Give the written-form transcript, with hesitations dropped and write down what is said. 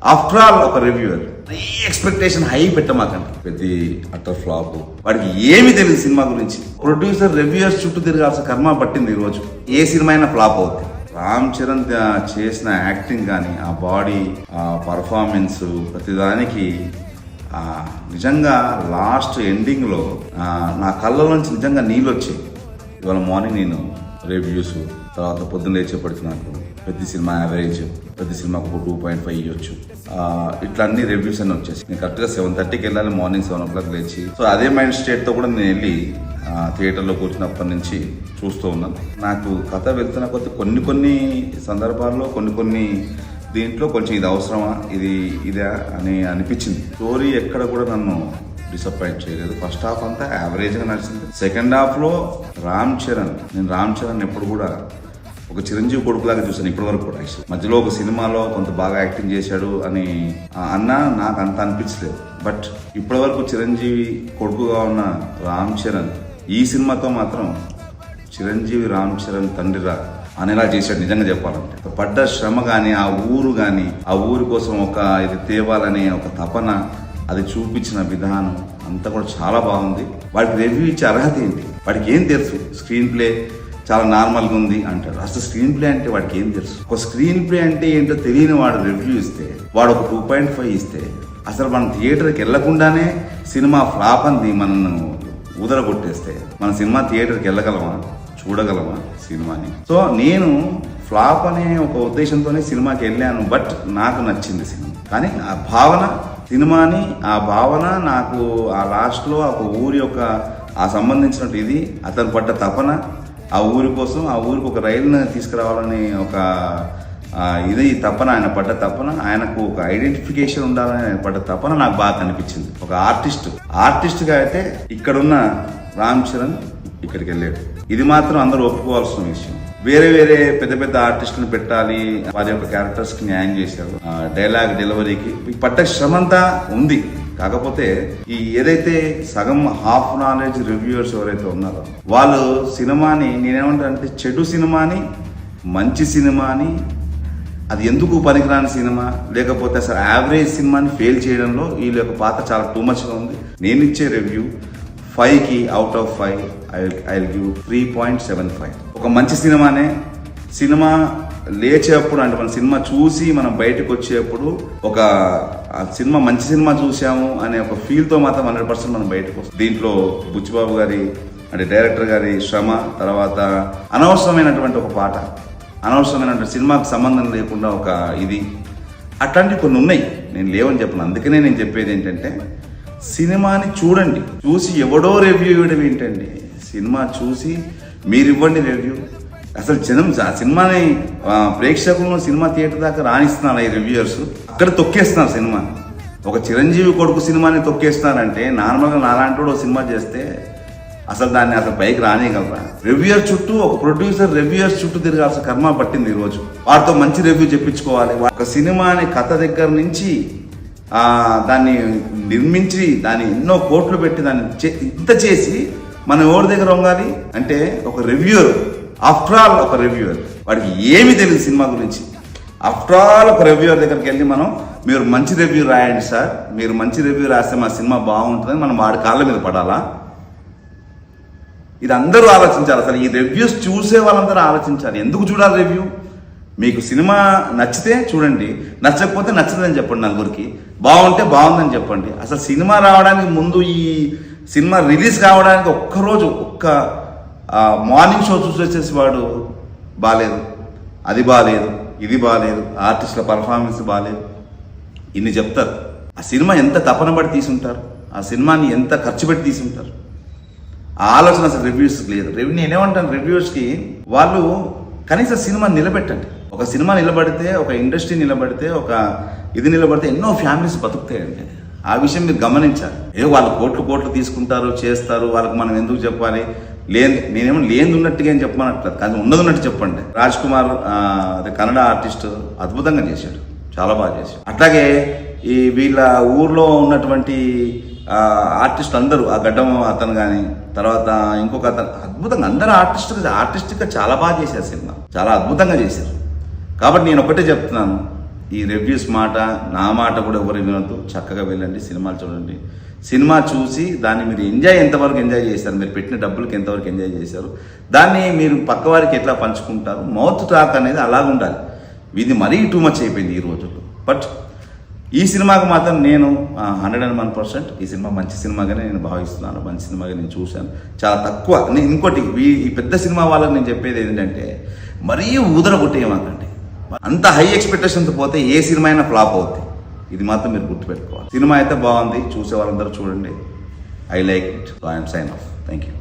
After all ఒక reviewer expectation high పెట్టమాకండి. ప్రతి utter flop, వాడికి ఏమి తెలియదు సినిమా గురించి. ప్రొడ్యూసర్ రివ్యూయర్స్ చుట్టూ తిరగాల్సిన కర్మ పట్టింది. ఈ రోజు ఏ సినిమా అయినా ఫ్లాప్ అవుతుంది. రామ్ చరణ్ చేసిన యాక్టింగ్ కానీ, ఆ బాడీ, ఆ పర్ఫార్మెన్స్, ప్రతిదానికి నిజంగా లాస్ట్ ఎండింగ్లో నా కళ్ళలోంచి నిజంగా నీళ్ళు వచ్చాయి. ఇవాళ మార్నింగ్ నేను రివ్యూస్, తర్వాత పొద్దున్న లేచేపడితే నాకు ప్రతి సినిమా యావరేజ్, ప్రతి సినిమాకు ఒక 2.5 ఇవ్వచ్చు, ఇట్లా అన్ని రివ్యూస్ అన్నీ వచ్చేసి నేను కరెక్ట్గా 7:30కి వెళ్ళాలి. మార్నింగ్ 7 o'clock లేచి, సో అదే మైండ్ స్టేట్తో కూడా నేను వెళ్ళి థియేటర్లో కూర్చున్నప్పటి నుంచి చూస్తూ ఉన్నాను. నాకు కథ వెళ్తున్న కొద్ది కొన్ని సందర్భాల్లో కొన్ని దీంట్లో కొంచెం ఇది అవసరమా, ఇదే అని అనిపించింది. స్టోరీ ఎక్కడ కూడా నన్ను డిసప్పాయింట్ చేయలేదు. ఫస్ట్ హాఫ్ అంతా యావరేజ్గా నడిచింది. సెకండ్ హాఫ్లో నేను రామ్ చరణ్ ఎప్పుడు కూడా ఒక చిరంజీవి కొడుకులాగా చూసాను ఇప్పటి వరకు కూడా. యాక్చువల్ మధ్యలో ఒక సినిమాలో కొంత బాగా యాక్టింగ్ చేశాడు అని అన్నా నాకు అంత అనిపించలేదు. బట్ ఇప్పటి వరకు చిరంజీవి కొడుకుగా ఉన్న రామ్ చరణ్ ఈ సినిమాతో మాత్రం చిరంజీవి రామ్ చరణ్ తండ్రిరా అనేలా చేశాడు. నిజంగా చెప్పాలంటే పడ్డ శ్రమ కానీ, ఆ ఊరు కానీ, ఆ ఊరి కోసం ఒక ఇది తేవాలనే ఒక తపన, అది చూపించిన విధానం అంతా కూడా చాలా బాగుంది. వాడికి రివ్యూ ఇచ్చే అర్హత ఏంటి? వాడికి ఏం తెలుసు? స్క్రీన్ ప్లే చాలా నార్మల్గా ఉంది అంటాడు. అసలు స్క్రీన్ ప్లే అంటే వాడికి ఏం తెలుసు? ఒక స్క్రీన్ ప్లే అంటే ఏంటో తెలియని వాడు రివ్యూ ఇస్తే, వాడు ఒక 2.5 ఇస్తే, అసలు మనం థియేటర్కి వెళ్లకుండానే సినిమా ఫ్లాప్ అంది మనను ఊదరగొట్టేస్తే మన సినిమా థియేటర్కి వెళ్ళగలమా, చూడగలమా సినిమాని? సో నేను ఫ్లాప్ అనే ఒక ఉద్దేశంతోనే సినిమాకి వెళ్ళాను. బట్ నాకు నచ్చింది సినిమా. కానీ ఆ భావన, సినిమాని ఆ భావన నాకు ఆ లాస్ట్లో ఒక ఊరి యొక్క ఆ సంబంధించినట్టు ఇది, అతను పడ్డ తపన, ఆ ఊరి కోసం, ఆ ఊరికి ఒక రైలుని తీసుకురావాలని ఒక ఇది తపన, ఆయన పడ్డ తపన, ఆయనకు ఒక ఐడెంటిఫికేషన్ ఉండాలని ఆయన పడ్డ తపన నాకు బాగా కనిపించింది. ఒక ఆర్టిస్ట్గా అయితే ఇక్కడున్న రామ్ చరణ్ ఇక్కడికి వెళ్ళాడు. ఇది మాత్రం అందరూ ఒప్పుకోవాల్సిన విషయం. వేరే పెద్ద ఆర్టిస్టులను పెట్టాలి, వారి యొక్క క్యారెక్టర్స్ కి న్యాయం చేశారు. డైలాగ్ డెలివరీకి పడ్డ శ్రమంతా ఉంది. కాకపోతే ఈ ఏదైతే సగం హాఫ్ నాలెడ్జ్ రివ్యూవర్స్ ఎవరైతే ఉన్నారో వాళ్ళు సినిమాని, నేనేమంటానంటే చెడు సినిమాని, మంచి సినిమాని, అది ఎందుకు పనికిరాని సినిమా, లేకపోతే అసలు యావరేజ్ సినిమాని ఫెయిల్ చేయడంలో వీళ్ళ యొక్క పాత్ర చాలా టూ మచ్గా ఉంది. నేను ఇచ్చే రివ్యూ 5కి out of 5 I will give 3.75. ఒక మంచి సినిమానే. సినిమా లేచేప్పుడు అంటే మన సినిమా చూసి మనం బయటకు వచ్చేప్పుడు ఒక సినిమా మంచి సినిమా చూసాము అనే ఒక ఫీల్తో మాత్రం 100% మనం బయటకు వస్తాం. దీంట్లో బుచ్చిబాబు గారి అంటే డైరెక్టర్ గారి శ్రమ, తర్వాత అనవసరమైనటువంటి ఒక పాట, అనవసరమైనటువంటి సినిమాకు సంబంధం లేకుండా ఒక ఇది, అట్లాంటివి కొన్ని ఉన్నాయి. నేను లేవని చెప్పను. అందుకనే నేను చెప్పేది ఏంటంటే సినిమాని చూడండి. చూసి ఎవడో రివ్యూ ఇవ్వడం ఏంటండి? సినిమా చూసి మీరు ఇవ్వండి రివ్యూ. అసలు సినిమాని ప్రేక్షకులను సినిమా థియేటర్ దాకా రాణిస్తున్నారు ఈ రివ్యూయర్స్. అక్కడ తొక్కేస్తున్నారు సినిమా. ఒక చిరంజీవి కొడుకు సినిమాని తొక్కేస్తున్నారంటే నార్మల్గా నాలాంటి సినిమా చేస్తే అసలు దాన్ని అసలు పైకి రానియగలరా? రివ్యూయర్ చుట్టూ, ఒక ప్రొడ్యూసర్ రివ్యూయర్స్ చుట్టూ తిరగాల్సిన కర్మ పట్టింది. ఈరోజు వాటితో మంచి రివ్యూ చెప్పించుకోవాలి. ఒక సినిమాని కథ దగ్గర నుంచి దాన్ని నిర్మించి, దాన్ని ఎన్నో కోట్లు పెట్టి దాన్ని ఇంత చేసి మనం ఎవరి దగ్గర వంగాలి అంటే ఒక రివ్యూయర్. ఆఫ్టర్ ఆల్ ఒక రివ్యూయర్, వాడికి ఏమి తెలియదు సినిమా గురించి. ఆఫ్టర్ ఆల్ ఒక రివ్యూయర్ దగ్గరికి వెళ్ళి మీరు మంచి రివ్యూ రాయండి సార్, మీరు మంచి రివ్యూ రాస్తే మా సినిమా బాగుంటుందని మనం వాడి కాళ్ళ మీద పడాలా? ఇది అందరూ ఆలోచించాలి. అసలు ఈ రివ్యూస్ చూసే వాళ్ళందరూ ఆలోచించాలి. ఎందుకు చూడాలి రివ్యూ? మీకు సినిమా నచ్చితే చూడండి, నచ్చకపోతే నచ్చదని చెప్పండి. నలుగురికి బాగుంటే బాగుందని చెప్పండి. అసలు సినిమా రావడానికి ముందు, ఈ సినిమా రిలీజ్ కావడానికి ఒక్కరోజు ఒక్క మార్నింగ్ షో చూసి వచ్చేసి వాడు బాగాలేదు, అది బాగాలేదు, ఇది బాగాలేదు, ఆర్టిస్టుల పర్ఫార్మెన్స్ బాగాలేదు, ఇన్ని చెప్తారు. ఆ సినిమా ఎంత తపన పడి తీసుంటారు, ఆ సినిమాని ఎంత ఖర్చు పెట్టి తీసుంటారు. ఆ ఆలోచన అసలు రివ్యూస్కి లేదు. నేనేమంటాను, రివ్యూస్కి వాళ్ళు కనీసం సినిమా నిలబెట్టండి. ఒక సినిమా నిలబడితే, ఒక ఇండస్ట్రీ నిలబడితే, ఒక ఇది నిలబడితే ఎన్నో ఫ్యామిలీస్ బతుకుతాయండి. ఆ విషయం మీరు గమనించాలి. వాళ్ళు కోట్లు తీసుకుంటారు, చేస్తారు, వాళ్ళకి మనం ఎందుకు చెప్పాలి? నేనేమో లేని ఉన్నట్టుగా ఏం చెప్పమన్నట్లేదు, కానీ ఉన్నది ఉన్నట్టు చెప్పండి. రాజ్ కుమార్ కన్నడ ఆర్టిస్ట్ అద్భుతంగా చేశాడు, చాలా బాగా చేశాడు. అట్లాగే ఈ వీళ్ళ ఊర్లో ఉన్నటువంటి ఆర్టిస్ట్ అందరూ, ఆ గడ్డం అతను కానీ, తర్వాత ఇంకొక అతను, అద్భుతంగా అందరూ ఆర్టిస్ట్గా చాలా బాగా చేశారు. సినిమా చాలా అద్భుతంగా చేశారు. కాబట్టి నేను ఒకటే చెప్తున్నాను, ఈ రివ్యూస్ మాట నా మాట కూడా ఎవరు వినొద్దు. చక్కగా వెళ్ళండి, సినిమాలు చూడండి. సినిమా చూసి దాన్ని మీరు ఎంతవరకు ఎంజాయ్ చేశారు, మీరు పెట్టిన డబ్బులకి ఎంతవరకు ఎంజాయ్ చేశారు, దాన్ని మీరు పక్క వారికి ఎట్లా పంచుకుంటారు, మౌత్ టాక్ అనేది అలాగ ఉండాలి. ఇది మరీ టూ మచ్ అయిపోయింది ఈ రోజుల్లో. బట్ ఈ సినిమాకి మాత్రం నేను 101% ఈ సినిమా మంచి సినిమాగానే నేను భావిస్తున్నాను, మంచి సినిమాగా నేను చూశాను. చాలా తక్కువ ఇంకోటి ఈ పెద్ద సినిమా వాళ్ళకి నేను చెప్పేది ఏంటంటే మరీ ఊదర కొట్టేయమాకండి. అంత హై ఎక్స్పెక్టేషన్తో పోతే ఏ సినిమా అయినా ఫ్లాప్ అవుతుంది. ఇది మాత్రం మీరు గుర్తుపెట్టుకోవాలి. సినిమా అయితే బాగుంది, చూసే వాళ్ళందరూ చూడండి. I like it. So I'm sign off. Thank you.